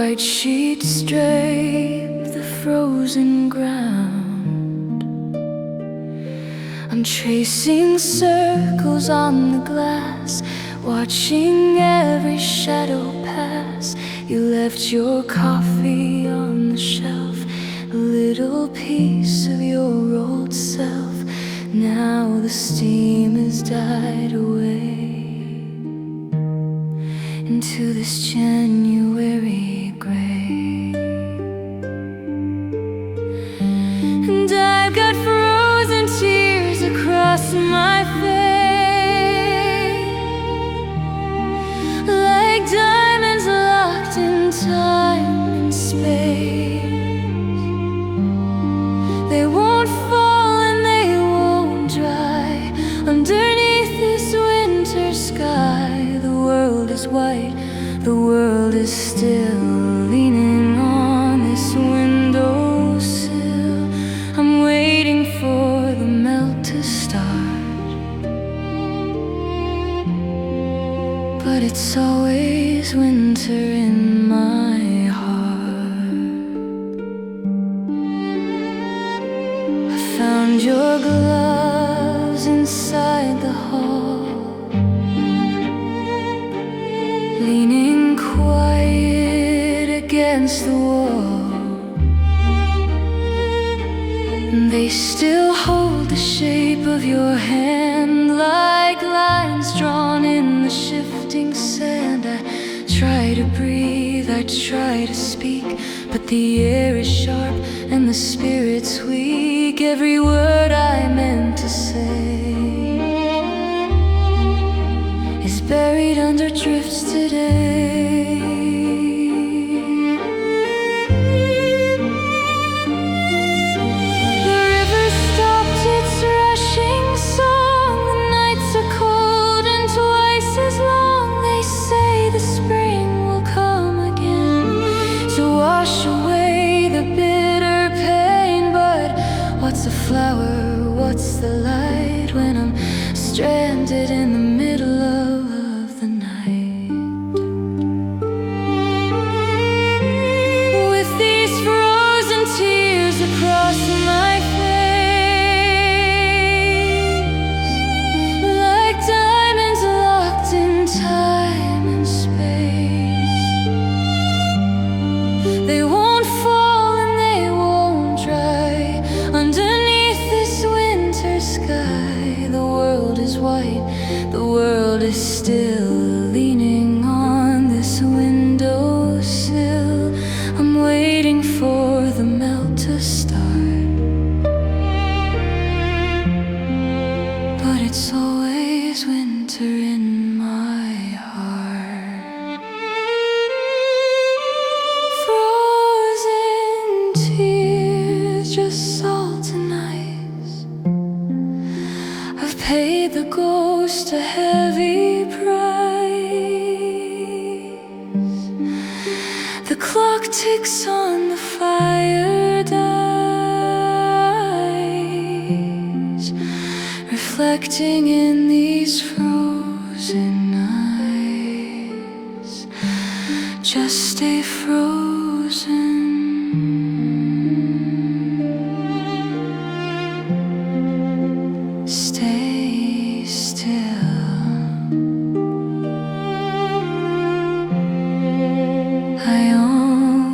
white sheets drape the frozen ground. I'm tracing circles on the glass, watching every shadow pass. You left your coffee on the shelf, a little piece of your old self. Now the steam has died away into this January gray. And I've got frozen tears across my face, like diamonds locked in time and space. They won't fall and they won't dry underneath this winter sky. The world is white, the world is still leaning on this windowsill. I'm waiting for the melt to start, but it's always winter in my heart. I found your gloves inside the hall, leaning quiet against the wall. And they still hold the shape of your hand, like lines drawn in the shifting sand. I try to breathe, I try to speak, but the air is sharp and the spirit's weak. Every word I meant to say is buried under drifts today. The river stopped its rushing song. The nights are cold and twice as long. They say the spring will come again to wash away the bitter pain. But what's a flower, what's the light, when I'm stranded in the middle of the night? With these frozen tears across my face, like diamonds locked in time and space. They won't fall and they won't dry underneath this winter sky. The world is white, the world is still leaning on this windowsill. I'm waiting for the melt to start, but it's always winter in my heart. Frozen tears, just salt and ice. I've paid the ghost a heavy price. The clock ticks on, the fire dies, reflecting in these frozen eyes. Just stay frozen. Stay still. I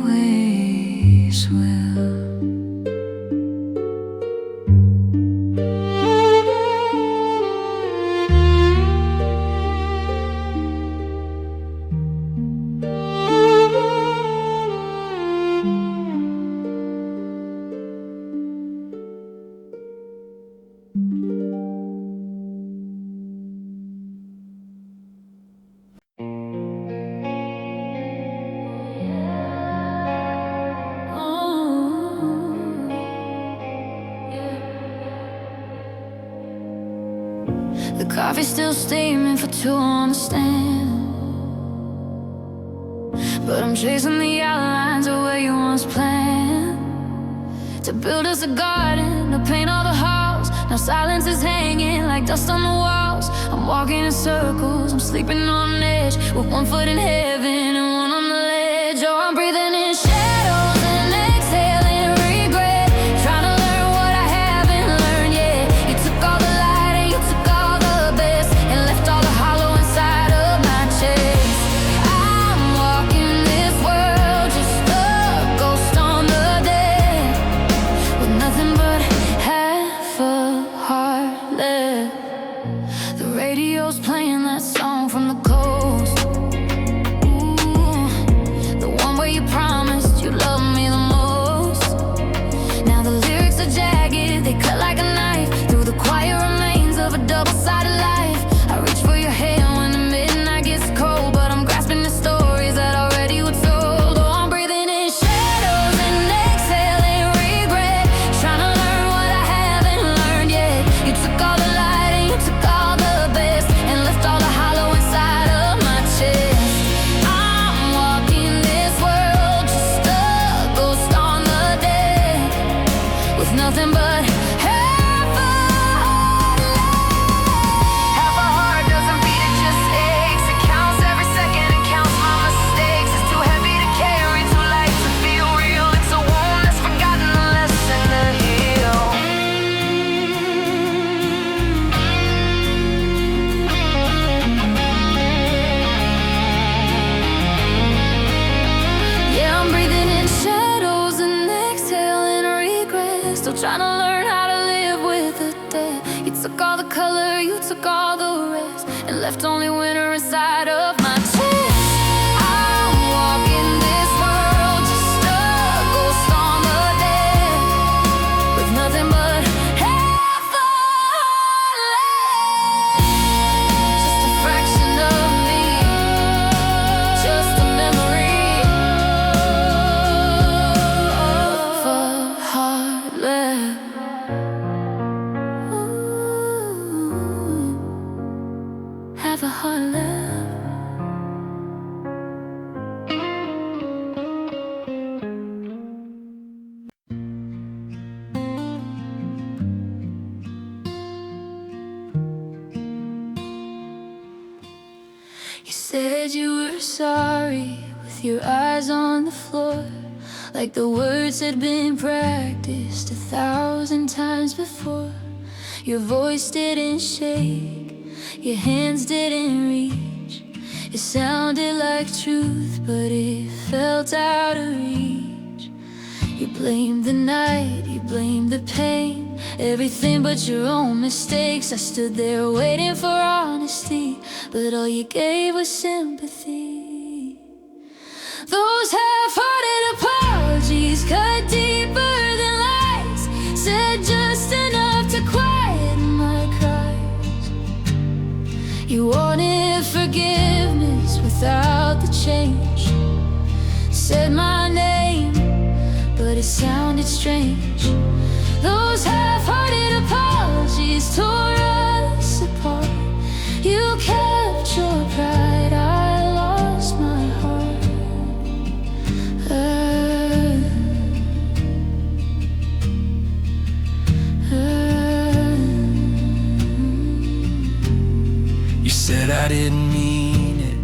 always will. The coffee's still steaming for two on the stand, but I'm chasing the outlines of where you once planned to build us a garden, to paint all the halls. Now silence is hanging like dust on the walls. I'm walking in circles, I'm sleeping on edge, with one foot in heaven and one on the ledge. Oh, I'm breathing Said you were sorry with your eyes on the floor, like the words had been practiced 1,000 times before. Your voice didn't shake, your hands didn't reach. It sounded like truth, but it felt out of reach. You blamed the night, you blamed the pain, everything but your own mistakes. I stood there waiting for honesty, but all you gave was sympathy. Those half-hearted apologies cut deeper than lies, said just enough to quiet my cries. You wanted forgiveness without the change, said my name, but it sounded strange. Those half-hearted apologies tore us apart. You kept your pride, I lost my heart. You said I didn't mean it,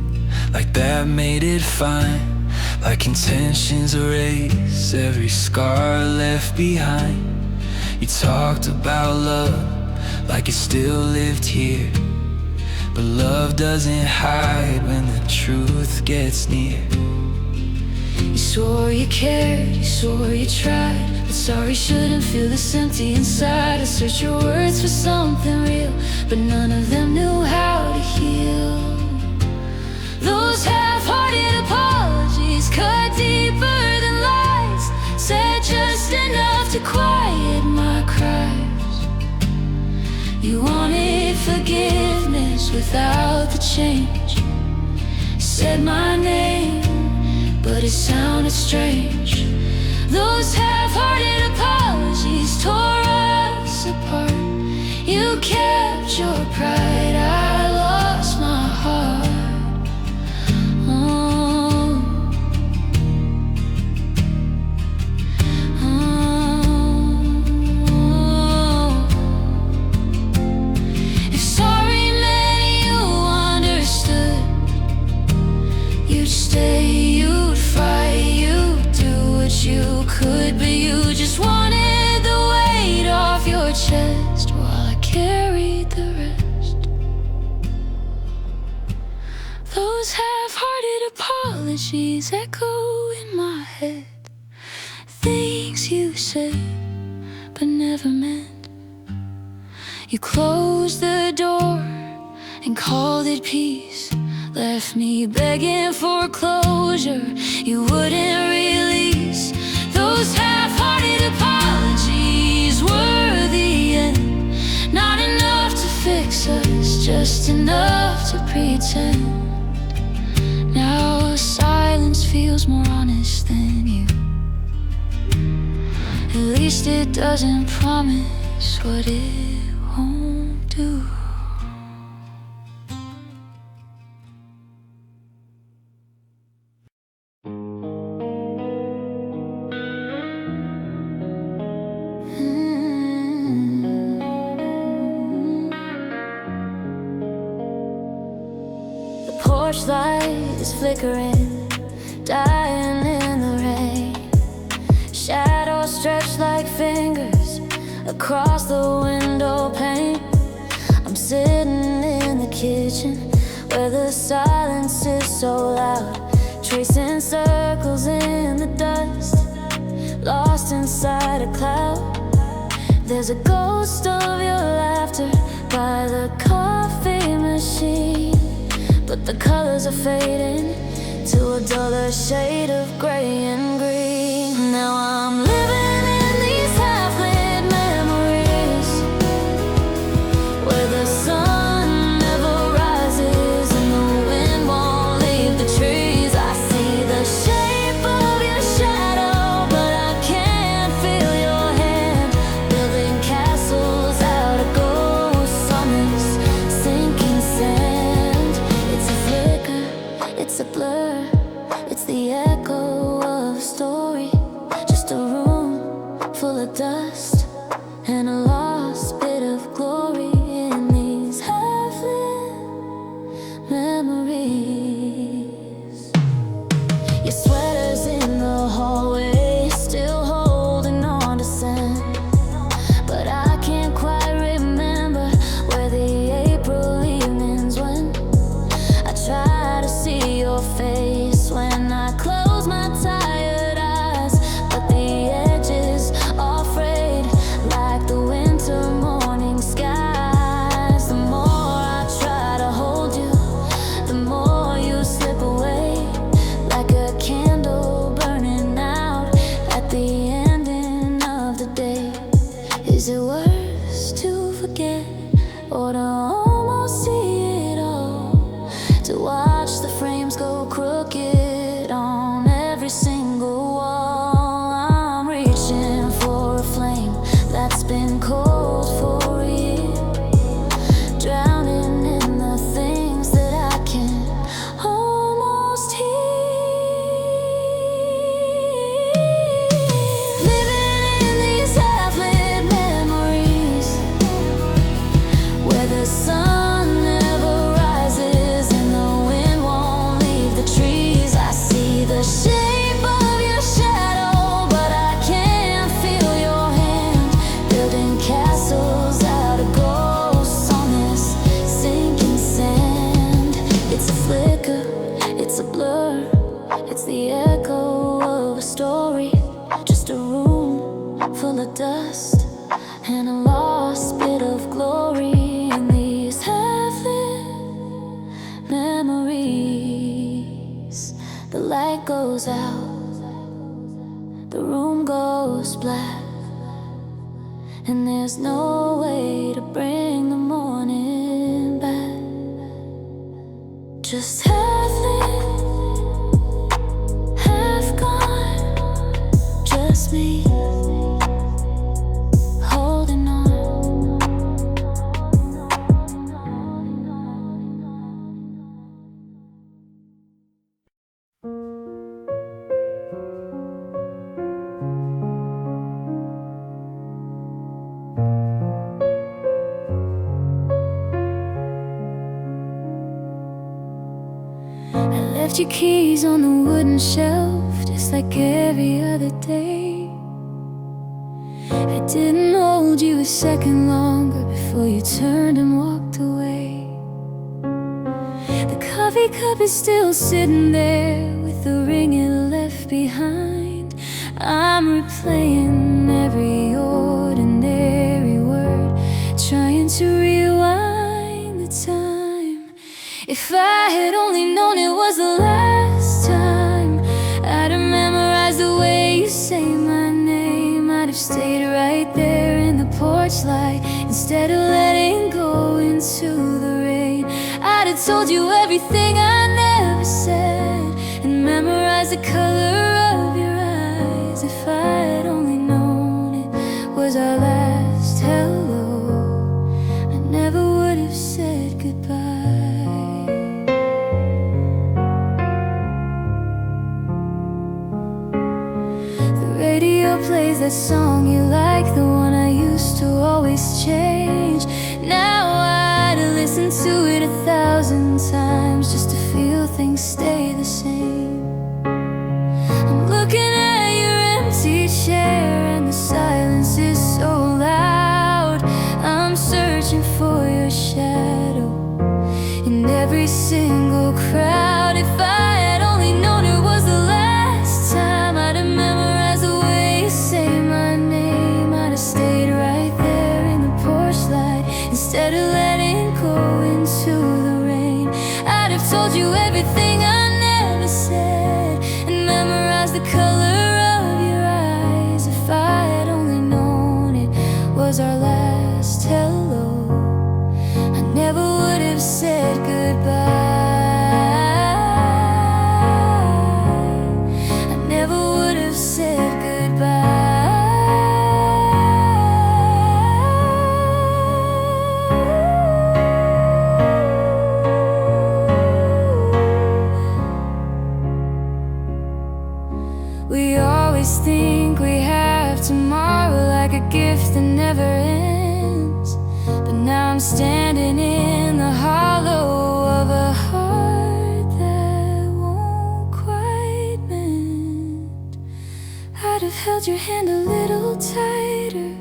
like that made it fine, like intentions erase every scar left behind. You talked about love like it still lived here, but love doesn't hide when the truth gets near. You swore you cared, you swore you tried, but sorry shouldn't feel this empty inside. I searched your words for something real, but none of them knew how to heal. Those half-hearted apologies cut deeper than lies, said just enough to quiet my cries. You wanted forgiveness without the change, said my name, but it sounded strange. Those half-hearted apologies tore us apart. You kept your pride, I lost my heart. If sorry meant you understood, you'd stay, you'd fight, you'd do what you could, but you just wanted the weight off your chest while I carried the rest. Those half-hearted apologies echo in my head, things you said but never meant. You closed the door and called it peace, left me begging for closure you wouldn't release. Those half-hearted apologies were the end, not enough to fix us, just enough to pretend. Now silence feels more honest than you, at least it doesn't promise what it won't do. The porch light is flickering, dying in the rain. Shadows stretch like fingers across the window pane. I'm sitting in the kitchen where the silence is so loud, tracing circles in the dust, lost inside a cloud. There's a ghost of your laughter by the coffee machine, but the colors are fading to a duller shade of gray and green. Now I'm living in these half-lit memories where the sun never rises and the wind won't leave the trees. I see the shape of your shadow, but I can't feel your hand, building castles out of ghosts on this sinking sand. It's a flicker, it's a blur, it's the echo of a story, just a room full of dust and a lost bit of glory in these half-lit memories. it's a blur. It's the echo of a story, just a room full of dust and a lost bit of glory in these half-lit memories. The light goes out, the room goes black, and there's no way to bring the morning back. Just half lit, half gone, just me holding on. Left your keys on the wooden shelf, just like every other day. I didn't hold you a second longer before you turned and walked away. The coffee cup is still sitting there with the ring it left behind. I'm replaying every ordinary word, trying to rewind the time. If I had only known it was the last time, I'd have memorized the way you say my name. I'd have stayed right there in the porch light instead of letting go into the rain. I'd have told you everything I never said and memorized the color of your eyes. If I had only known it was our last hello, I never would have said goodbye. Plays that song you like, the one I used to always change. Now I'd listen to it 1,000 times just to feel things stay the same. I'm looking at your empty chair and the silence is so loud. I'm searching for your shadow in every single crowd. If I had only known it was the last time, I'd have memorized the way you say my name. I'd have stayed right there in the porch light instead of letting go into the rain. I'd have told you everything I never said and memorized the color of your eyes. If I had only known it was our last hello, I never would have said goodbye. I never would have said goodbye. We always think we have tomorrow like a gift that never ends, but now I'm standing in the hollow of a heart that won't quite mend. I'd have held your hand a little tighter,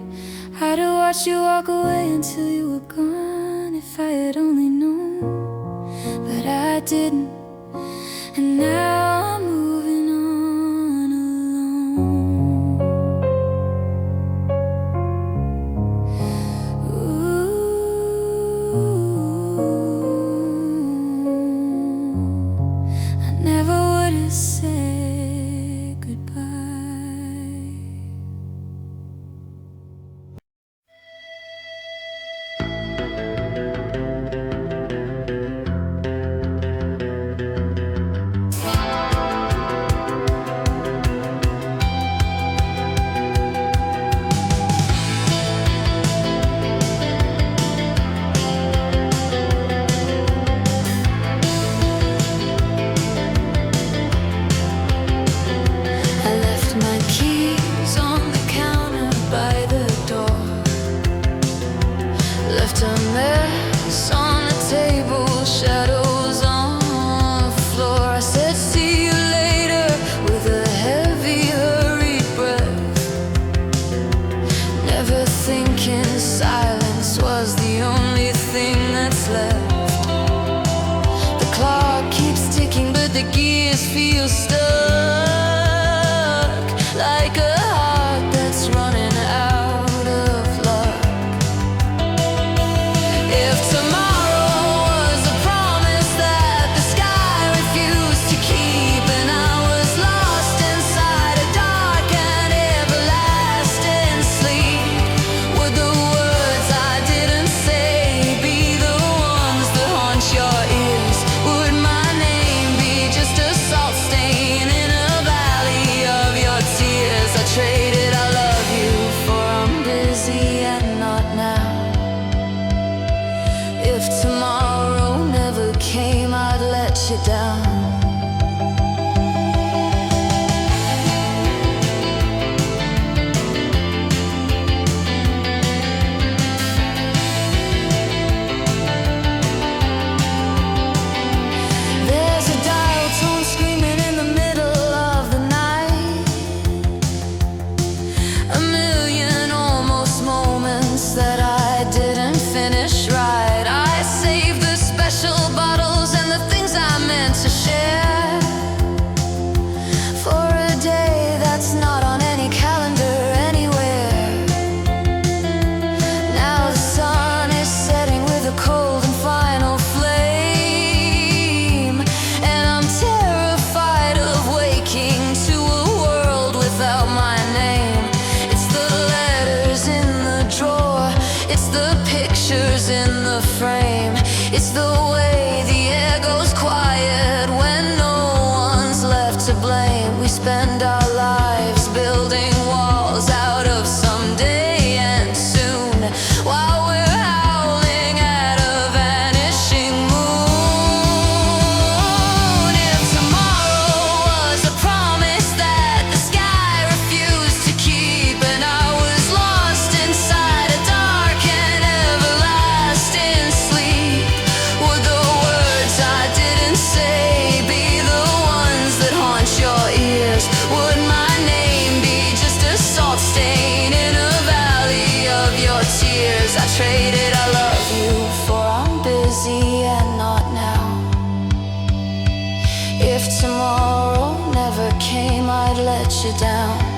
I'd have watched you walk away until you were gone. If I had only known, but I didn't, and now I'm moving on alone. I never would have said goodbye. tears feel stuck, like a heart that's running out of luck. If tomorrow was a promise that the sky refused to keep, and I was lost inside a dark and everlasting sleep, would the words I didn't say be the ones that haunt your ears? Would my name be just a salt stain in a valley of your tears? I traded I love you for I'm busy and not now. If tomorrow never came, I'd let you down. There's a dial tone screaming in the middle of the night, a million almost moments that I didn't finish right. I saved the special bottles and the things I meant to share for a day that's not on any calendar anywhere. Now the sun is setting with a cold and final flame, and I'm terrified of waking to a world without my name. It's the letters in the drawer, it's the pictures in the frame, it's the way the air goes quiet when no one's left to blame. We spend our lives building walls out of someday and soon, while we're howling at a vanishing moon. If tomorrow was a promise that the sky refused to keep, and I was lost inside a dark and everlasting sleep, would the words I didn't say be the ones that haunt your ears? Would my name be just a salt stain in a valley of your tears? I traded I love you for I'm busy and not now. If tomorrow never came, I'd let you down.